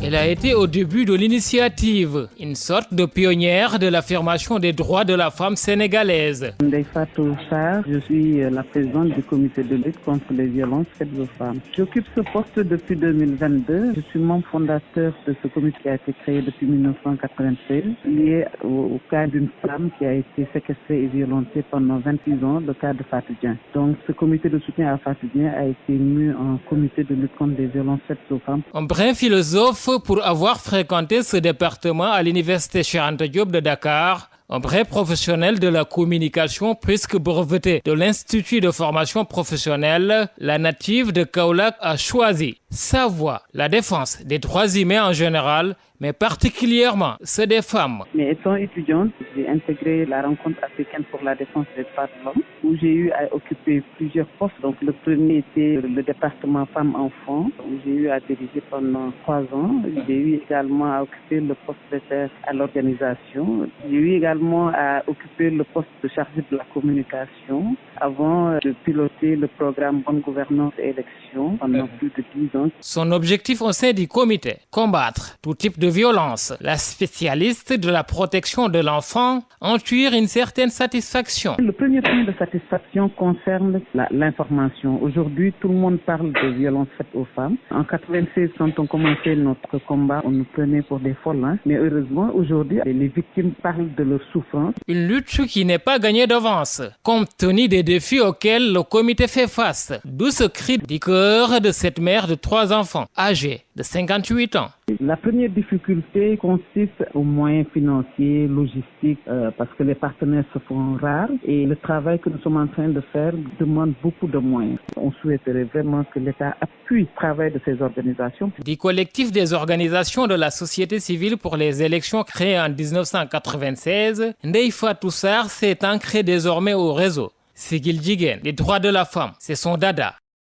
Elle a été au début de l'initiative, une sorte de pionnière de l'affirmation des droits de la femme sénégalaise. Ndeye Fatou Sarr, je suis la présidente du comité de lutte contre les violences faites aux femmes. J'occupe ce poste depuis 2022. Je suis membre fondateur de ce comité qui a été créé depuis 1996, lié au cas d'une femme qui a été séquestrée et violentée pendant 26 ans, le cas de Fatou Dieng. Donc ce comité de soutien à Fatou Dieng a été mis en comité de lutte contre les violences faites aux femmes. Un brin philosophe pour avoir fréquenté ce département à l'université Cheikh Anta Diop de Dakar, un vrai professionnel de la communication puisque breveté de l'Institut de formation professionnelle, la native de Kaolack a choisi sa voie, la défense des droits humains en général, mais particulièrement ceux des femmes. Mais étant étudiante, j'ai intégré la rencontre africaine pour la défense des droits de l'homme, où j'ai eu à occuper plusieurs postes. Donc le premier était le département femmes-enfants, où j'ai eu à diriger pendant 3 ans. J'ai eu également à occuper le poste secrétaire à l'organisation. J'ai eu également à occuper le poste de chargé de la communication avant de piloter le programme Bonne Gouvernance et Élections pendant plus de 10 ans. Son objectif au sein du comité, combattre tout type de violence. La spécialiste de la protection de l'enfant en tire une certaine satisfaction. Le premier point de satisfaction concerne l'information. Aujourd'hui, tout le monde parle de violences faites aux femmes. En 96, quand on commençait notre combat, on nous prenait pour des folles. Mais heureusement, aujourd'hui, les victimes parlent de leur souffrance. Une lutte qui n'est pas gagnée d'avance, compte tenu des défis auxquels le comité fait face. D'où ce cri du cœur de cette mère de 3 enfants, âgée de 58 ans. La première difficulté consiste aux moyens financiers, logistiques, parce que les partenaires se font rares et le travail que nous sommes en train de faire demande beaucoup de moyens. On souhaiterait vraiment que l'État appuie le travail de ces organisations. Du collectif des organisations de la société civile pour les élections créé en 1996, Ndeye Fatou Sarr s'est ancré désormais au réseau Sigil Jigéen, les droits de la femme, c'est son dada.